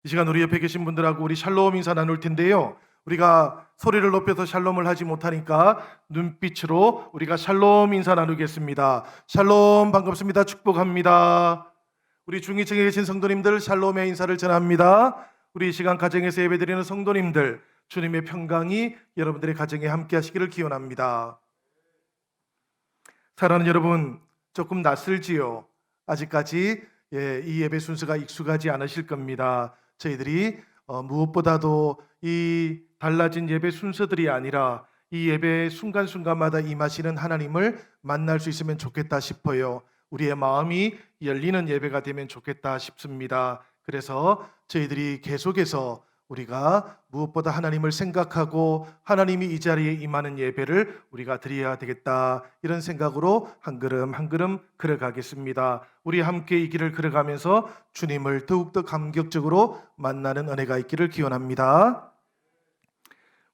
이 시간 우리 옆에 계신 분들하고 우리 샬롬 인사 나눌 텐데요. 우리가 소리를 높여서 샬롬을 하지 못하니까 눈빛으로 우리가 샬롬 인사 나누겠습니다. 샬롬 반갑습니다. 축복합니다. 우리 중위층에 계신 성도님들 샬롬의 인사를 전합니다. 우리 이 시간 가정에서 예배드리는 성도님들 주님의 평강이 여러분들의 가정에 함께 하시기를 기원합니다. 사랑하는 여러분, 조금 낯설지요. 아직까지 이 예배 순서가 익숙하지 않으실 겁니다. 저희들이 무엇보다도 이 달라진 예배 순서들이 아니라 이 예배 순간순간마다 임하시는 하나님을 만날 수 있으면 좋겠다 싶어요. 우리의 마음이 열리는 예배가 되면 좋겠다 싶습니다. 그래서 저희들이 계속해서 우리가 무엇보다 하나님을 생각하고 하나님이 이 자리에 임하는 예배를 우리가 드려야 되겠다, 이런 생각으로 한 걸음 한 걸음 걸어가겠습니다. 우리 함께 이 길을 걸어가면서 주님을 더욱더 감격적으로 만나는 은혜가 있기를 기원합니다.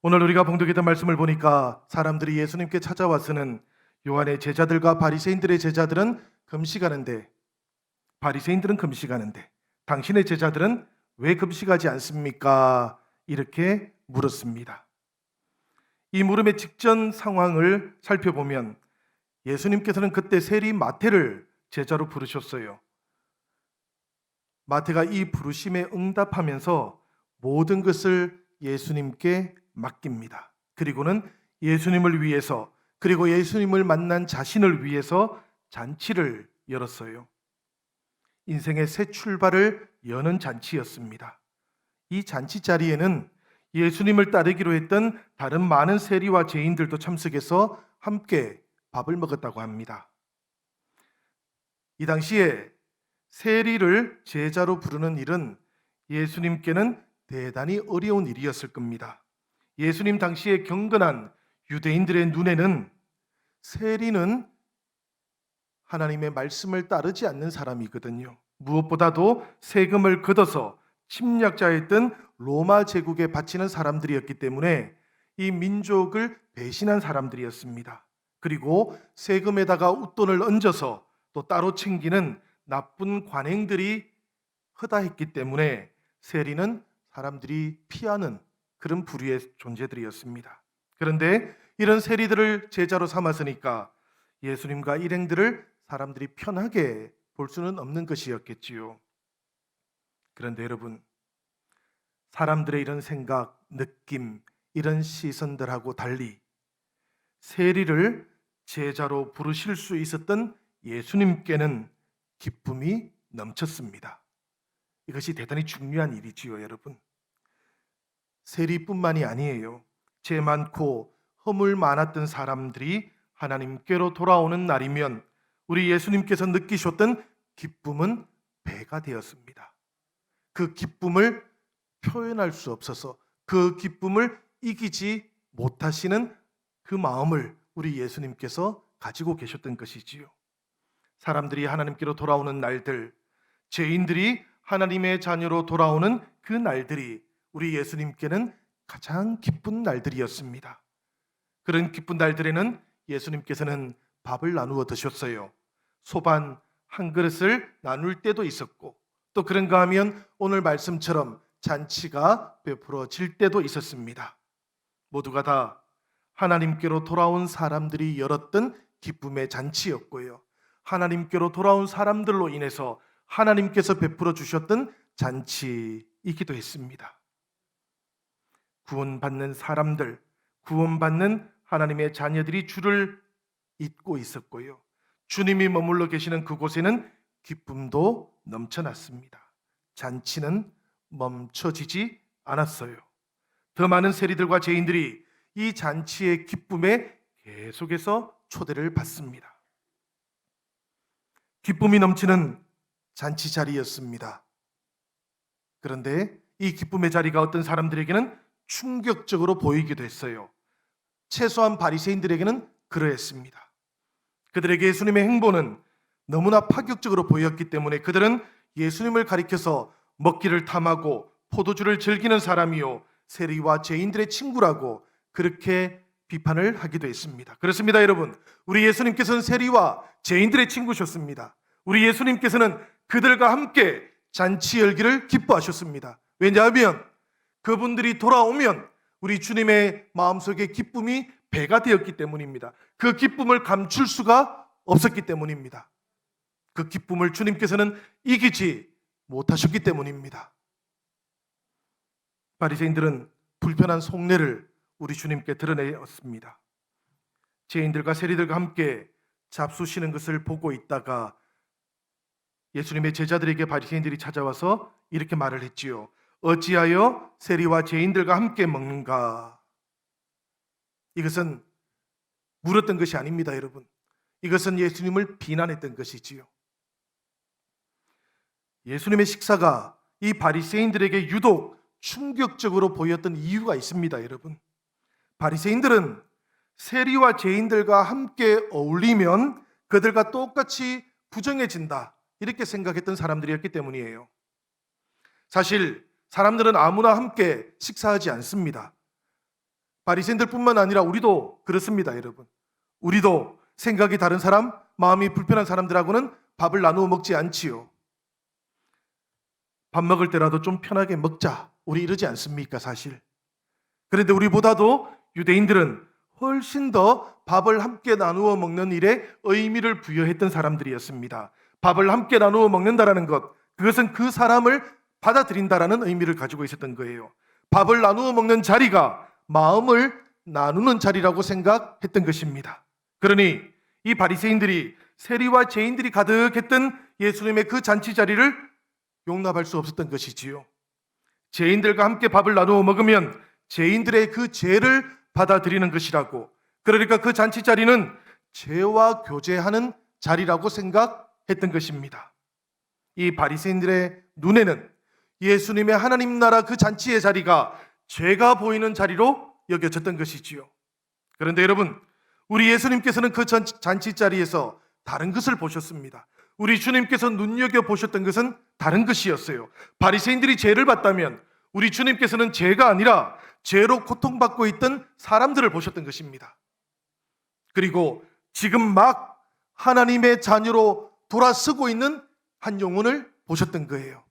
오늘 우리가 봉독했던 말씀을 보니까 사람들이 예수님께 찾아와서는 요한의 제자들과 바리새인들의 제자들은 금식하는데, 바리새인들은 금식하는데 당신의 제자들은 왜 금식하지 않습니까? 이렇게 물었습니다. 이 물음의 직전 상황을 살펴보면 예수님께서는 그때 세리 마태를 제자로 부르셨어요. 마태가 이 부르심에 응답하면서 모든 것을 예수님께 맡깁니다. 그리고는 예수님을 위해서, 그리고 예수님을 만난 자신을 위해서 잔치를 열었어요. 인생의 새 출발을 여는 잔치였습니다. 이 잔치 자리에는 예수님을 따르기로 했던 다른 많은 세리와 죄인들도 참석해서 함께 밥을 먹었다고 합니다. 이 당시에 세리를 제자로 부르는 일은 예수님께는 대단히 어려운 일이었을 겁니다. 예수님 당시에 경건한 유대인들의 눈에는 세리는 하나님의 말씀을 따르지 않는 사람이거든요. 무엇보다도 세금을 걷어서 침략자였던 로마 제국에 바치는 사람들이었기 때문에 이 민족을 배신한 사람들이었습니다. 그리고 세금에다가 웃돈을 얹어서 또 따로 챙기는 나쁜 관행들이 허다했기 때문에 세리는 사람들이 피하는 그런 부류의 존재들이었습니다. 그런데 이런 세리들을 제자로 삼았으니까 예수님과 일행들을 사람들이 편하게 볼 수는 없는 것이었겠지요. 그런데 여러분, 사람들의 이런 생각, 느낌, 이런 시선들하고 달리 세리를 제자로 부르실 수 있었던 예수님께는 기쁨이 넘쳤습니다. 이것이 대단히 중요한 일이지요, 여러분. 세리뿐만이 아니에요. 죄 많고 허물 많았던 사람들이 하나님께로 돌아오는 날이면 우리 예수님께서 느끼셨던 기쁨은 배가 되었습니다. 그 기쁨을 표현할 수 없어서 그 기쁨을 이기지 못하시는 그 마음을 우리 예수님께서 가지고 계셨던 것이지요. 사람들이 하나님께로 돌아오는 날들, 죄인들이 하나님의 자녀로 돌아오는 그 날들이 우리 예수님께는 가장 기쁜 날들이었습니다. 그런 기쁜 날들에는 예수님께서는 밥을 나누어 드셨어요. 소반 한 그릇을 나눌 때도 있었고, 또 그런가 하면 오늘 말씀처럼 잔치가 베풀어질 때도 있었습니다. 모두가 다 하나님께로 돌아온 사람들이 열었던 기쁨의 잔치였고요, 하나님께로 돌아온 사람들로 인해서 하나님께서 베풀어 주셨던 잔치이기도 했습니다. 구원받는 사람들, 구원받는 하나님의 자녀들이 주를 잊고 있었고요, 주님이 머물러 계시는 그곳에는 기쁨도 넘쳐났습니다. 잔치는 멈춰지지 않았어요. 더 많은 세리들과 죄인들이 이 잔치의 기쁨에 계속해서 초대를 받습니다. 기쁨이 넘치는 잔치 자리였습니다. 그런데 이 기쁨의 자리가 어떤 사람들에게는 충격적으로 보이기도 했어요. 최소한 바리새인들에게는 그러했습니다. 그들에게 예수님의 행보는 너무나 파격적으로 보였기 때문에 그들은 예수님을 가리켜서 먹기를 탐하고 포도주를 즐기는 사람이요, 세리와 죄인들의 친구라고 그렇게 비판을 하기도 했습니다. 그렇습니다, 여러분. 우리 예수님께서는 세리와 죄인들의 친구셨습니다. 우리 예수님께서는 그들과 함께 잔치 열기를 기뻐하셨습니다. 왜냐하면 그분들이 돌아오면 우리 주님의 마음속에 기쁨이 배가 되었기 때문입니다. 그 기쁨을 감출 수가 없었기 때문입니다. 그 기쁨을 주님께서는 이기지 못하셨기 때문입니다. 바리새인들은 불편한 속내를 우리 주님께 드러내었습니다. 죄인들과 세리들과 함께 잡수시는 것을 보고 있다가 예수님의 제자들에게 바리새인들이 찾아와서 이렇게 말을 했지요. 어찌하여 세리와 죄인들과 함께 먹는가? 이것은 물었던 것이 아닙니다, 여러분. 이것은 예수님을 비난했던 것이지요. 예수님의 식사가 이 바리새인들에게 유독 충격적으로 보였던 이유가 있습니다, 여러분. 바리새인들은 세리와 죄인들과 함께 어울리면 그들과 똑같이 부정해진다, 이렇게 생각했던 사람들이었기 때문이에요. 사실 사람들은 아무나 함께 식사하지 않습니다. 바리새인들뿐만 아니라 우리도 그렇습니다, 여러분. 우리도 생각이 다른 사람, 마음이 불편한 사람들하고는 밥을 나누어 먹지 않지요. 밥 먹을 때라도 좀 편하게 먹자, 우리 이러지 않습니까, 사실. 그런데 우리보다도 유대인들은 훨씬 더 밥을 함께 나누어 먹는 일에 의미를 부여했던 사람들이었습니다. 밥을 함께 나누어 먹는다라는 것, 그것은 그 사람을 받아들인다라는 의미를 가지고 있었던 거예요. 밥을 나누어 먹는 자리가 마음을 나누는 자리라고 생각했던 것입니다. 그러니 이 바리새인들이 세리와 죄인들이 가득했던 예수님의 그 잔치 자리를 용납할 수 없었던 것이지요. 죄인들과 함께 밥을 나누어 먹으면 죄인들의 그 죄를 받아들이는 것이라고, 그러니까 그 잔치 자리는 죄와 교제하는 자리라고 생각했던 것입니다. 이 바리새인들의 눈에는 예수님의 하나님 나라 그 잔치의 자리가 죄가 보이는 자리로 여겨졌던 것이지요. 그런데 여러분, 우리 예수님께서는 그 잔치 자리에서 다른 것을 보셨습니다. 우리 주님께서 눈여겨보셨던 것은 다른 것이었어요. 바리새인들이 죄를 봤다면 우리 주님께서는 죄가 아니라 죄로 고통받고 있던 사람들을 보셨던 것입니다. 그리고 지금 막 하나님의 자녀로 돌아서고 있는 한 영혼을 보셨던 거예요.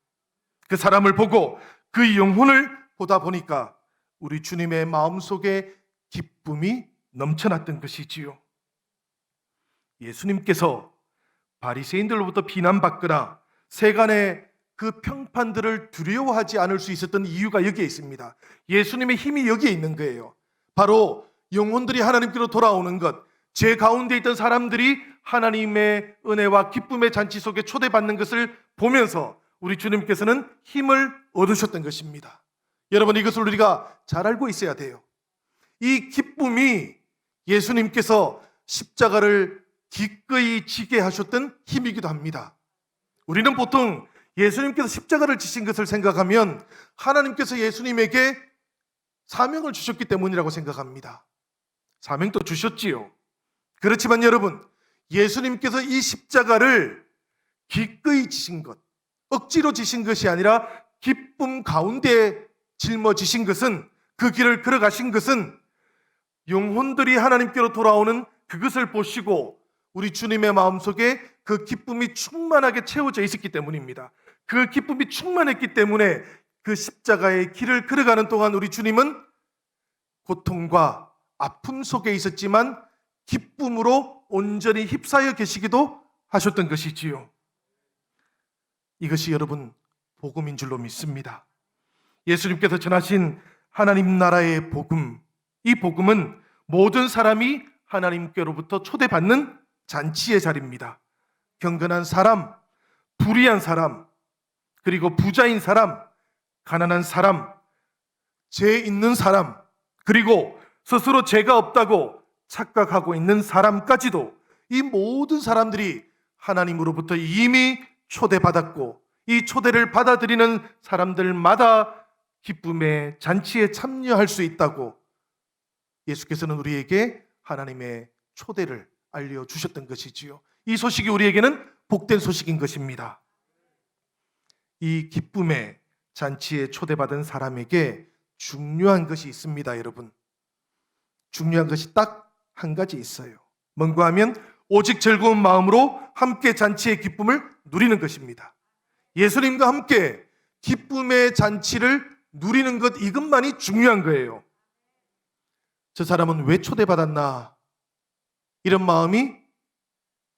그 사람을 보고 그 영혼을 보다 보니까 우리 주님의 마음속에 기쁨이 넘쳐났던 것이지요. 예수님께서 바리새인들로부터 비난받거나 세간의 그 평판들을 두려워하지 않을 수 있었던 이유가 여기에 있습니다. 예수님의 힘이 여기에 있는 거예요. 바로 영혼들이 하나님께로 돌아오는 것, 죄 가운데 있던 사람들이 하나님의 은혜와 기쁨의 잔치 속에 초대받는 것을 보면서 우리 주님께서는 힘을 얻으셨던 것입니다. 여러분, 이것을 우리가 잘 알고 있어야 돼요. 이 기쁨이 예수님께서 십자가를 기꺼이 지게 하셨던 힘이기도 합니다. 우리는 보통 예수님께서 십자가를 지신 것을 생각하면 하나님께서 예수님에게 사명을 주셨기 때문이라고 생각합니다. 사명도 주셨지요. 그렇지만 여러분, 예수님께서 이 십자가를 기꺼이 지신 것, 억지로 지신 것이 아니라 기쁨 가운데 짊어지신 것은, 그 길을 걸어가신 것은 영혼들이 하나님께로 돌아오는 그것을 보시고 우리 주님의 마음속에 그 기쁨이 충만하게 채워져 있었기 때문입니다. 그 기쁨이 충만했기 때문에 그 십자가의 길을 걸어가는 동안 우리 주님은 고통과 아픔 속에 있었지만 기쁨으로 온전히 휩싸여 계시기도 하셨던 것이지요. 이것이 여러분 복음인 줄로 믿습니다. 예수님께서 전하신 하나님 나라의 복음, 이 복음은 모든 사람이 하나님께로부터 초대받는 잔치의 자리입니다. 경건한 사람, 불의한 사람, 그리고 부자인 사람, 가난한 사람, 죄 있는 사람, 그리고 스스로 죄가 없다고 착각하고 있는 사람까지도, 이 모든 사람들이 하나님으로부터 이미 초대받았고 이 초대를 받아들이는 사람들마다 기쁨의 잔치에 참여할 수 있다고 예수께서는 우리에게 하나님의 초대를 알려주셨던 것이지요. 이 소식이 우리에게는 복된 소식인 것입니다. 이 기쁨의 잔치에 초대받은 사람에게 중요한 것이 있습니다, 여러분. 중요한 것이 딱 한 가지 있어요. 뭔가 하면 오직 즐거운 마음으로 함께 잔치의 기쁨을 누리는 것입니다. 예수님과 함께 기쁨의 잔치를 누리는 것, 이것만이 중요한 거예요. 저 사람은 왜 초대받았나? 이런 마음이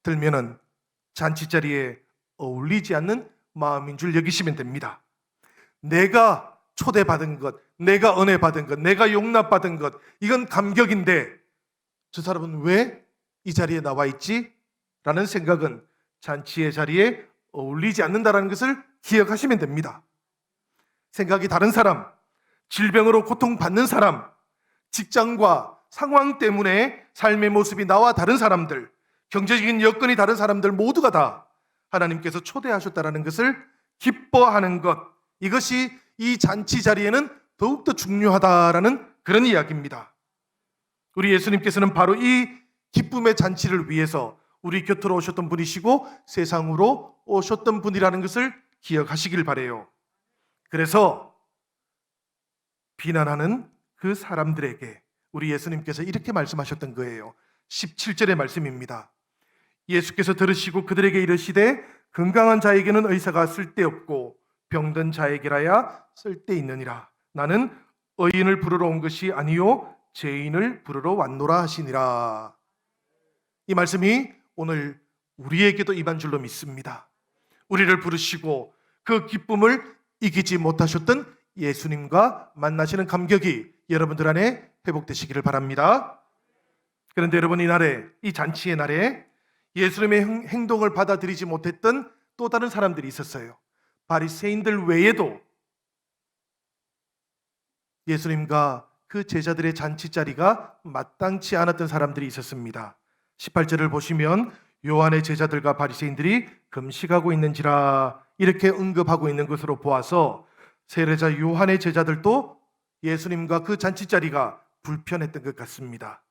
들면은 잔치 자리에 어울리지 않는 마음인 줄 여기시면 됩니다. 내가 초대받은 것, 내가 은혜 받은 것, 내가 용납받은 것, 이건 감격인데 저 사람은 왜 이 자리에 나와 있지? 라는 생각은 잔치의 자리에 어울리지 않는다는 것을 기억하시면 됩니다. 생각이 다른 사람, 질병으로 고통받는 사람, 직장과 상황 때문에 삶의 모습이 나와 다른 사람들, 경제적인 여건이 다른 사람들 모두가 다 하나님께서 초대하셨다는 것을 기뻐하는 것, 이것이 이 잔치 자리에는 더욱더 중요하다라는 그런 이야기입니다. 우리 예수님께서는 바로 이 기쁨의 잔치를 위해서 우리 곁으로 오셨던 분이시고 세상으로 오셨던 분이라는 것을 기억하시길 바라요. 그래서 비난하는 그 사람들에게 우리 예수님께서 이렇게 말씀하셨던 거예요. 17절의 말씀입니다. 예수께서 들으시고 그들에게 이르시되 건강한 자에게는 의사가 쓸데없고 병든 자에게라야 쓸데있느니라. 나는 의인을 부르러 온 것이 아니요 죄인을 부르러 왔노라 하시니라. 이 말씀이 오늘 우리에게도 임한 줄로 믿습니다. 우리를 부르시고 그 기쁨을 이기지 못하셨던 예수님과 만나시는 감격이 여러분들 안에 회복되시기를 바랍니다. 그런데 여러분, 이 잔치의 날에 예수님의 행동을 받아들이지 못했던 또 다른 사람들이 있었어요. 바리새인들 외에도 예수님과 그 제자들의 잔치 자리가 마땅치 않았던 사람들이 있었습니다. 18절을 보시면 요한의 제자들과 바리새인들이 금식하고 있는지라 이렇게 언급하고 있는 것으로 보아서 세례자 요한의 제자들도 예수님과 그 잔치 자리가 불편했던 것 같습니다.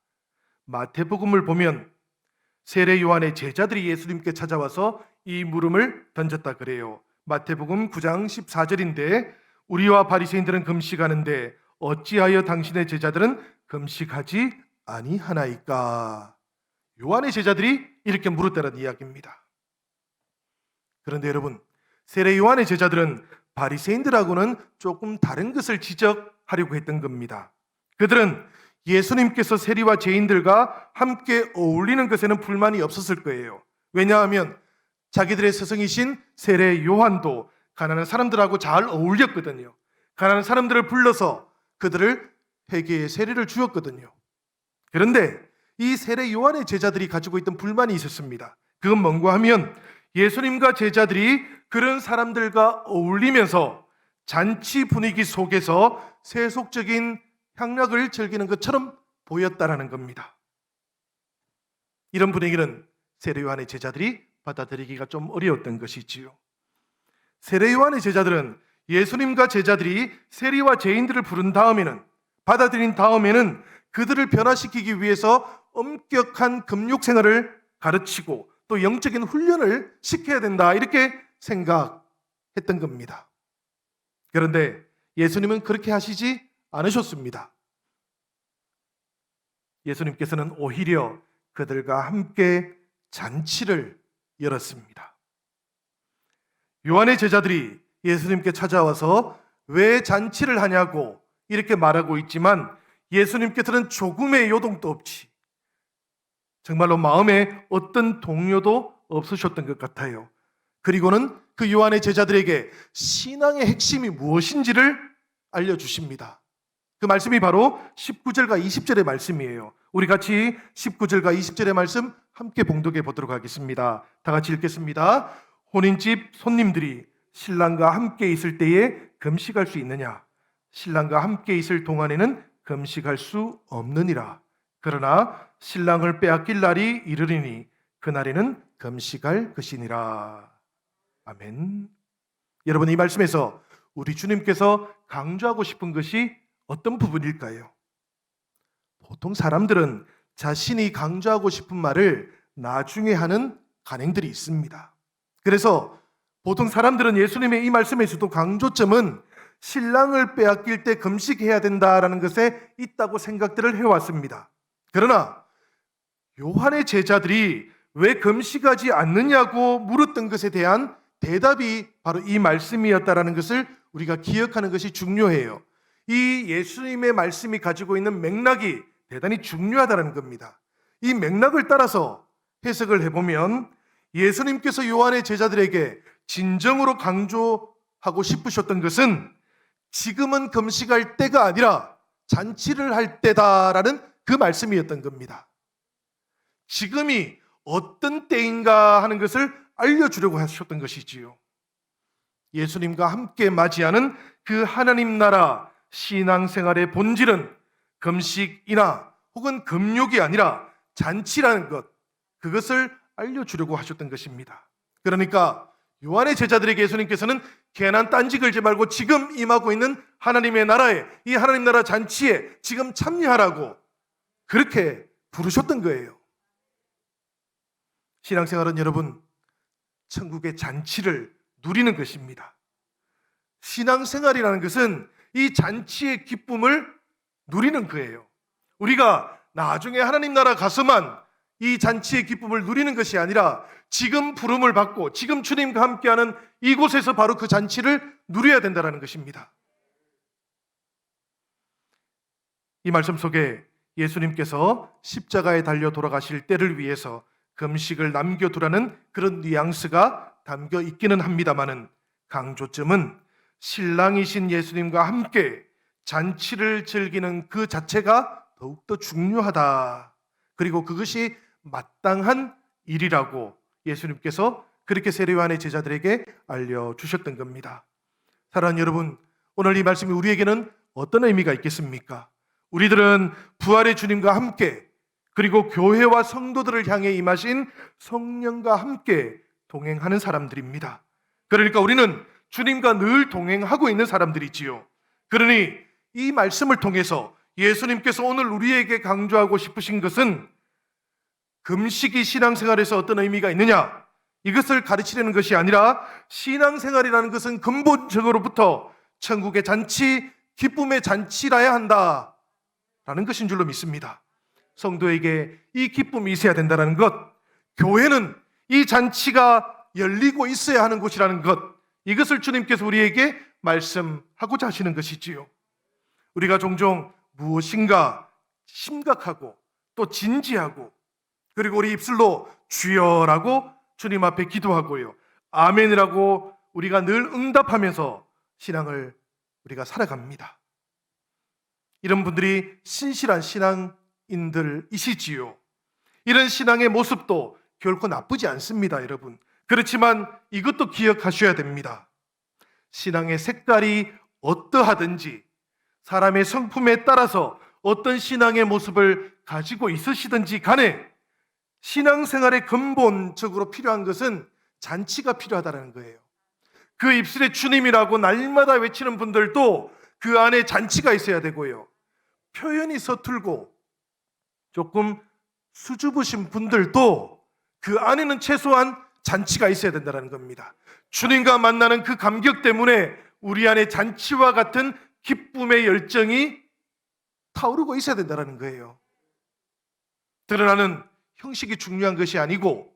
마태복음을 보면 세례 요한의 제자들이 예수님께 찾아와서 이 물음을 던졌다 그래요. 마태복음 9장 14절인데 우리와 바리새인들은 금식하는데 어찌하여 당신의 제자들은 금식하지 아니하나이까? 요한의 제자들이 이렇게 물었다는 이야기입니다. 그런데 여러분, 세례 요한의 제자들은 바리새인들하고는 조금 다른 것을 지적하려고 했던 겁니다. 그들은 예수님께서 세리와 죄인들과 함께 어울리는 것에는 불만이 없었을 거예요. 왜냐하면 자기들의 스승이신 세례 요한도 가난한 사람들하고 잘 어울렸거든요. 가난한 사람들을 불러서 그들을 회개의 세례를 주었거든요. 그런데 이 세례 요한의 제자들이 가지고 있던 불만이 있었습니다. 그건 뭔가 하면 예수님과 제자들이 그런 사람들과 어울리면서 잔치 분위기 속에서 세속적인 향락을 즐기는 것처럼 보였다라는 겁니다. 이런 분위기는 세례 요한의 제자들이 받아들이기가 좀 어려웠던 것이지요. 세례 요한의 제자들은 예수님과 제자들이 세리와 죄인들을 부른 다음에는, 받아들인 다음에는 그들을 변화시키기 위해서 엄격한 금욕 생활을 가르치고 또 영적인 훈련을 시켜야 된다, 이렇게 생각했던 겁니다. 그런데 예수님은 그렇게 하시지 않으셨습니다. 예수님께서는 오히려 그들과 함께 잔치를 열었습니다. 요한의 제자들이 예수님께 찾아와서 왜 잔치를 하냐고 이렇게 말하고 있지만 예수님께서는 조금의 요동도 없이, 정말로 마음에 어떤 동요도 없으셨던 것 같아요. 그리고는 그 요한의 제자들에게 신앙의 핵심이 무엇인지를 알려주십니다. 그 말씀이 바로 19절과 20절의 말씀이에요. 우리 같이 19절과 20절의 말씀 함께 봉독해 보도록 하겠습니다. 다 같이 읽겠습니다. 혼인집 손님들이 신랑과 함께 있을 때에 금식할 수 있느냐? 신랑과 함께 있을 동안에는 금식할 수 없느니라. 그러나 신랑을 빼앗길 날이 이르리니 그날에는 금식할 것이니라. 아멘. 여러분, 이 말씀에서 우리 주님께서 강조하고 싶은 것이 어떤 부분일까요? 보통 사람들은 자신이 강조하고 싶은 말을 나중에 하는 관행들이 있습니다. 그래서 보통 사람들은 예수님의 이 말씀에서도 강조점은 신랑을 빼앗길 때 금식해야 된다라는 것에 있다고 생각들을 해왔습니다. 그러나 요한의 제자들이 왜 금식하지 않느냐고 물었던 것에 대한 대답이 바로 이 말씀이었다라는 것을 우리가 기억하는 것이 중요해요. 이 예수님의 말씀이 가지고 있는 맥락이 대단히 중요하다는 겁니다. 이 맥락을 따라서 해석을 해보면 예수님께서 요한의 제자들에게 진정으로 강조하고 싶으셨던 것은 지금은 금식할 때가 아니라 잔치를 할 때다라는 그 말씀이었던 겁니다. 지금이 어떤 때인가 하는 것을 알려주려고 하셨던 것이지요. 예수님과 함께 맞이하는 그 하나님 나라 신앙생활의 본질은 금식이나 혹은 금욕이 아니라 잔치라는 것, 그것을 알려주려고 하셨던 것입니다. 그러니까 요한의 제자들에게 예수님께서는 괜한 딴지 걸지 말고 지금 임하고 있는 하나님의 나라에, 이 하나님 나라 잔치에 지금 참여하라고 그렇게 부르셨던 거예요. 신앙생활은 여러분, 천국의 잔치를 누리는 것입니다. 신앙생활이라는 것은 이 잔치의 기쁨을 누리는 거예요. 우리가 나중에 하나님 나라 가서만 이 잔치의 기쁨을 누리는 것이 아니라 지금 부름을 받고 지금 주님과 함께하는 이곳에서 바로 그 잔치를 누려야 된다는 것입니다. 이 말씀 속에 예수님께서 십자가에 달려 돌아가실 때를 위해서 금식을 남겨두라는 그런 뉘앙스가 담겨 있기는 합니다마는 강조점은 신랑이신 예수님과 함께 잔치를 즐기는 그 자체가 더욱더 중요하다. 그리고 그것이 마땅한 일이라고 예수님께서 그렇게 세례요한의 제자들에게 알려주셨던 겁니다. 사랑하는 여러분, 오늘 이 말씀이 우리에게는 어떤 의미가 있겠습니까? 우리들은 부활의 주님과 함께 그리고 교회와 성도들을 향해 임하신 성령과 함께 동행하는 사람들입니다. 그러니까 우리는 주님과 늘 동행하고 있는 사람들이지요. 그러니 이 말씀을 통해서 예수님께서 오늘 우리에게 강조하고 싶으신 것은 금식이 신앙생활에서 어떤 의미가 있느냐, 이것을 가르치려는 것이 아니라 신앙생활이라는 것은 근본적으로부터 천국의 잔치, 기쁨의 잔치라야 한다라는 것인 줄로 믿습니다. 성도에게 이 기쁨이 있어야 된다는 것, 교회는 이 잔치가 열리고 있어야 하는 곳이라는 것, 이것을 주님께서 우리에게 말씀하고자 하시는 것이지요. 우리가 종종 무엇인가 심각하고 또 진지하고 그리고 우리 입술로 주여라고 주님 앞에 기도하고요, 아멘이라고 우리가 늘 응답하면서 신앙을 우리가 살아갑니다. 이런 분들이 신실한 신앙인들이시지요. 이런 신앙의 모습도 결코 나쁘지 않습니다, 여러분. 그렇지만 이것도 기억하셔야 됩니다. 신앙의 색깔이 어떠하든지 사람의 성품에 따라서 어떤 신앙의 모습을 가지고 있으시든지 간에 신앙생활에 근본적으로 필요한 것은 잔치가 필요하다는 거예요. 그 입술에 주님이라고 날마다 외치는 분들도 그 안에 잔치가 있어야 되고요, 표현이 서툴고 조금 수줍으신 분들도 그 안에는 최소한 잔치가 있어야 된다는 겁니다. 주님과 만나는 그 감격 때문에 우리 안에 잔치와 같은 기쁨의 열정이 타오르고 있어야 된다는 거예요. 드러나는 형식이 중요한 것이 아니고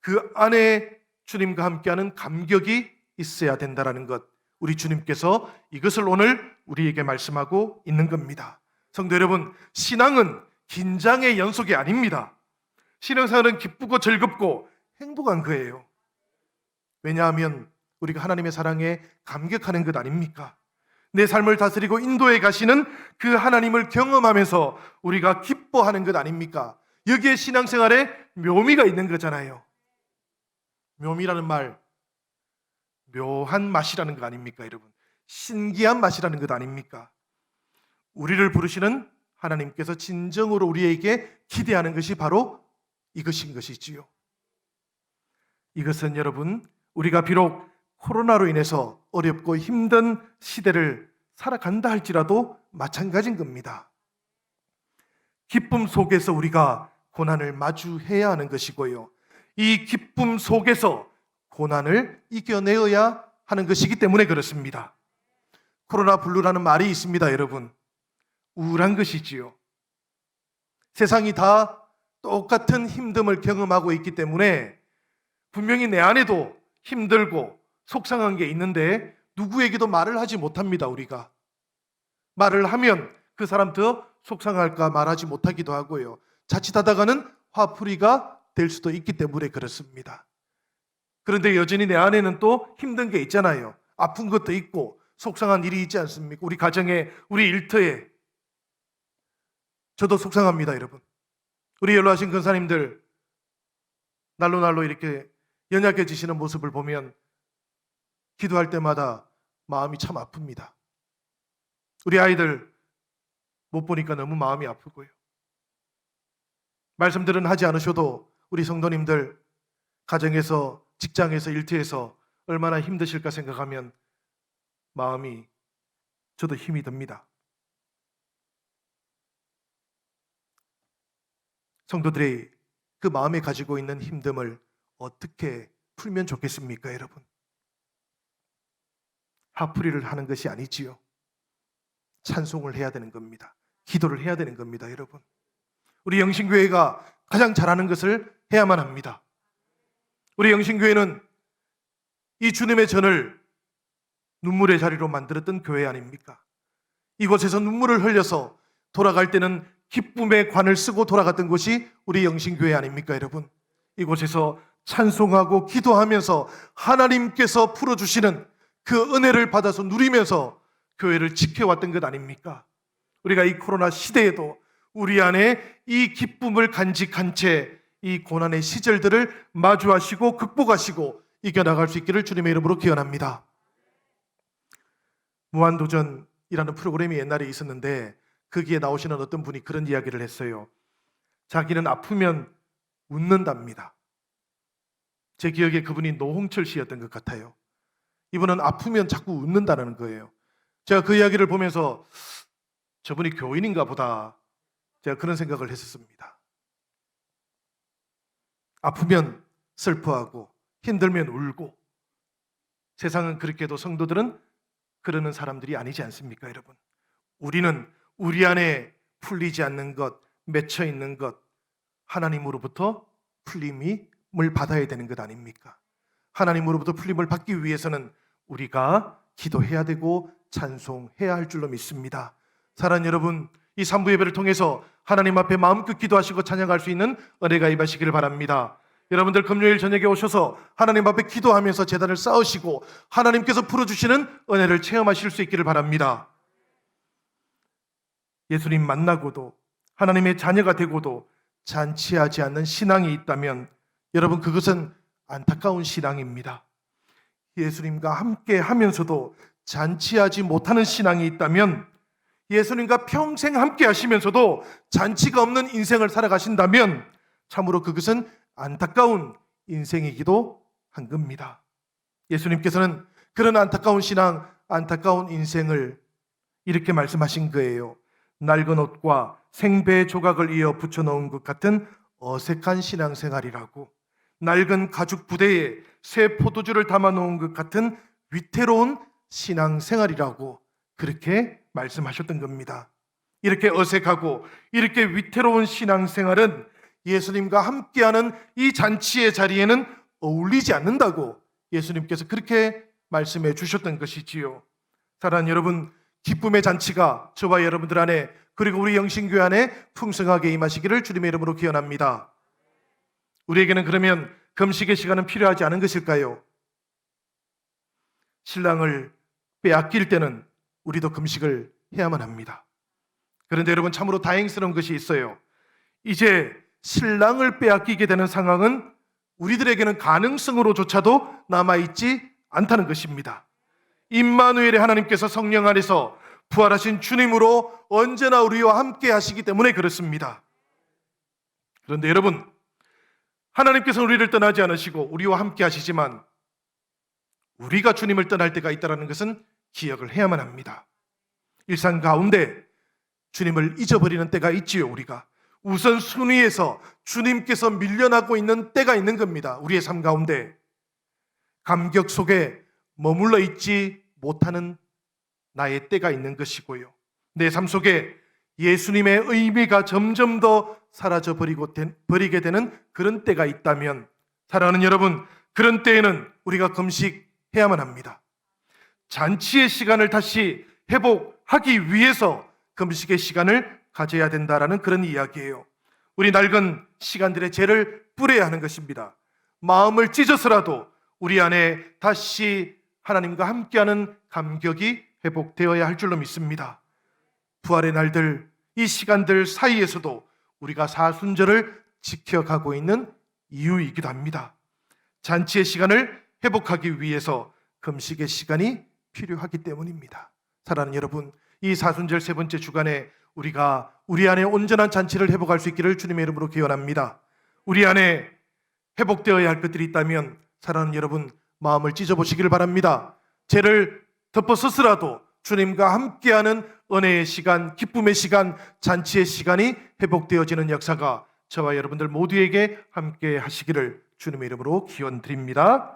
그 안에 주님과 함께하는 감격이 있어야 된다는 것, 우리 주님께서 이것을 오늘 우리에게 말씀하고 있는 겁니다. 성도 여러분, 신앙은 긴장의 연속이 아닙니다. 신앙생활은 기쁘고 즐겁고 행복한 거예요. 왜냐하면 우리가 하나님의 사랑에 감격하는 것 아닙니까? 내 삶을 다스리고 인도해 가시는 그 하나님을 경험하면서 우리가 기뻐하는 것 아닙니까? 여기에 신앙생활에 묘미가 있는 거잖아요. 묘미라는 말, 묘한 맛이라는 거 아닙니까, 여러분? 신기한 맛이라는 것 아닙니까? 우리를 부르시는 하나님께서 진정으로 우리에게 기대하는 것이 바로 이것인 것이지요. 이것은 여러분, 우리가 비록 코로나로 인해서 어렵고 힘든 시대를 살아간다 할지라도 마찬가지인 겁니다. 기쁨 속에서 우리가 고난을 마주해야 하는 것이고요, 이 기쁨 속에서 고난을 이겨내어야 하는 것이기 때문에 그렇습니다. 코로나 블루라는 말이 있습니다, 여러분. 우울한 것이지요. 세상이 다 똑같은 힘듦을 경험하고 있기 때문에 분명히 내 안에도 힘들고 속상한 게 있는데 누구에게도 말을 하지 못합니다. 우리가 말을 하면 그 사람 더 속상할까 말하지 못하기도 하고요. 자칫하다가는 화풀이가 될 수도 있기 때문에 그렇습니다. 그런데 여전히 내 안에는 또 힘든 게 있잖아요. 아픈 것도 있고 속상한 일이 있지 않습니까? 우리 가정에, 우리 일터에. 저도 속상합니다, 여러분. 우리 연로하신 권사님들 날로 이렇게 연약해지시는 모습을 보면 기도할 때마다 마음이 참 아픕니다. 우리 아이들 못 보니까 너무 마음이 아프고요. 말씀들은 하지 않으셔도 우리 성도님들 가정에서, 직장에서, 일터에서 얼마나 힘드실까 생각하면 마음이, 저도 힘이 듭니다. 성도들이 그 마음에 가지고 있는 힘듦을 어떻게 풀면 좋겠습니까, 여러분? 화풀이를 하는 것이 아니지요. 찬송을 해야 되는 겁니다. 기도를 해야 되는 겁니다, 여러분. 우리 영신교회가 가장 잘하는 것을 해야만 합니다. 우리 영신교회는 이 주님의 전을 눈물의 자리로 만들었던 교회 아닙니까? 이곳에서 눈물을 흘려서 돌아갈 때는 기쁨의 관을 쓰고 돌아갔던 곳이 우리 영신교회 아닙니까, 여러분? 이곳에서 찬송하고 기도하면서 하나님께서 풀어주시는 그 은혜를 받아서 누리면서 교회를 지켜왔던 것 아닙니까? 우리가 이 코로나 시대에도 우리 안에 이 기쁨을 간직한 채 이 고난의 시절들을 마주하시고 극복하시고 이겨나갈 수 있기를 주님의 이름으로 기원합니다. 무한도전이라는 프로그램이 옛날에 있었는데 거기에 나오시는 어떤 분이 그런 이야기를 했어요. 자기는 아프면 웃는답니다. 제 기억에 그분이 노홍철 씨였던 것 같아요. 이분은 아프면 자꾸 웃는다는 거예요. 제가 그 이야기를 보면서 저분이 교인인가 보다, 제가 그런 생각을 했었습니다. 아프면 슬퍼하고 힘들면 울고, 세상은 그렇게도 성도들은 그러는 사람들이 아니지 않습니까, 여러분? 우리는 우리 안에 풀리지 않는 것, 맺혀 있는 것, 하나님으로부터 풀림을 받아야 되는 것 아닙니까? 하나님으로부터 풀림을 받기 위해서는 우리가 기도해야 되고 찬송해야 할 줄로 믿습니다. 사랑하는 여러분, 이 3부 예배를 통해서 하나님 앞에 마음껏 기도하시고 찬양할 수 있는 은혜가 임하시기를 바랍니다. 여러분들 금요일 저녁에 오셔서 하나님 앞에 기도하면서 제단을 쌓으시고 하나님께서 풀어주시는 은혜를 체험하실 수 있기를 바랍니다. 예수님 만나고도 하나님의 자녀가 되고도 잔치하지 않는 신앙이 있다면 여러분, 그것은 안타까운 신앙입니다. 예수님과 함께 하면서도 잔치하지 못하는 신앙이 있다면, 예수님과 평생 함께 하시면서도 잔치가 없는 인생을 살아가신다면 참으로 그것은 안타까운 인생이기도 한 겁니다. 예수님께서는 그런 안타까운 신앙, 안타까운 인생을 이렇게 말씀하신 거예요. 낡은 옷과 생배 조각을 이어 붙여놓은 것 같은 어색한 신앙생활이라고, 낡은 가죽 부대에 새 포도주를 담아놓은 것 같은 위태로운 신앙생활이라고 그렇게 말씀하셨던 겁니다. 이렇게 어색하고 이렇게 위태로운 신앙생활은 예수님과 함께하는 이 잔치의 자리에는 어울리지 않는다고 예수님께서 그렇게 말씀해 주셨던 것이지요. 사랑하는 여러분, 기쁨의 잔치가 저와 여러분들 안에, 그리고 우리 영신교회 안에 풍성하게 임하시기를 주님의 이름으로 기원합니다. 우리에게는 그러면 금식의 시간은 필요하지 않은 것일까요? 신랑을 빼앗길 때는 우리도 금식을 해야만 합니다. 그런데 여러분, 참으로 다행스러운 것이 있어요. 이제 신랑을 빼앗기게 되는 상황은 우리들에게는 가능성으로조차도 남아있지 않다는 것입니다. 임마누엘의 하나님께서 성령 안에서 부활하신 주님으로 언제나 우리와 함께 하시기 때문에 그렇습니다. 그런데 여러분, 하나님께서 우리를 떠나지 않으시고 우리와 함께 하시지만 우리가 주님을 떠날 때가 있다는 것은 기억을 해야만 합니다. 일상 가운데 주님을 잊어버리는 때가 있지요. 우리가 우선순위에서 주님께서 밀려나고 있는 때가 있는 겁니다. 우리의 삶 가운데 감격 속에 머물러 있지 못하는 나의 때가 있는 것이고요, 내 삶 속에 예수님의 의미가 점점 더 사라져 버리게 되는 그런 때가 있다면, 사랑하는 여러분, 그런 때에는 우리가 금식해야만 합니다. 잔치의 시간을 다시 회복하기 위해서 금식의 시간을 가져야 된다라는 그런 이야기예요. 우리 낡은 시간들의 죄를 뿌려야 하는 것입니다. 마음을 찢어서라도 우리 안에 다시 하나님과 함께하는 감격이 회복되어야 할 줄로 믿습니다. 부활의 날들, 이 시간들 사이에서도 우리가 사순절을 지켜가고 있는 이유이기도 합니다. 잔치의 시간을 회복하기 위해서 금식의 시간이 필요하기 때문입니다. 사랑하는 여러분, 이 사순절 세 번째 주간에 우리가 우리 안에 온전한 잔치를 회복할 수 있기를 주님의 이름으로 기원합니다. 우리 안에 회복되어야 할 것들이 있다면 사랑하는 여러분, 마음을 찢어보시기를 바랍니다. 죄를 덮어서서라도 주님과 함께하는 은혜의 시간, 기쁨의 시간, 잔치의 시간이 회복되어지는 역사가 저와 여러분들 모두에게 함께 하시기를 주님의 이름으로 기원드립니다.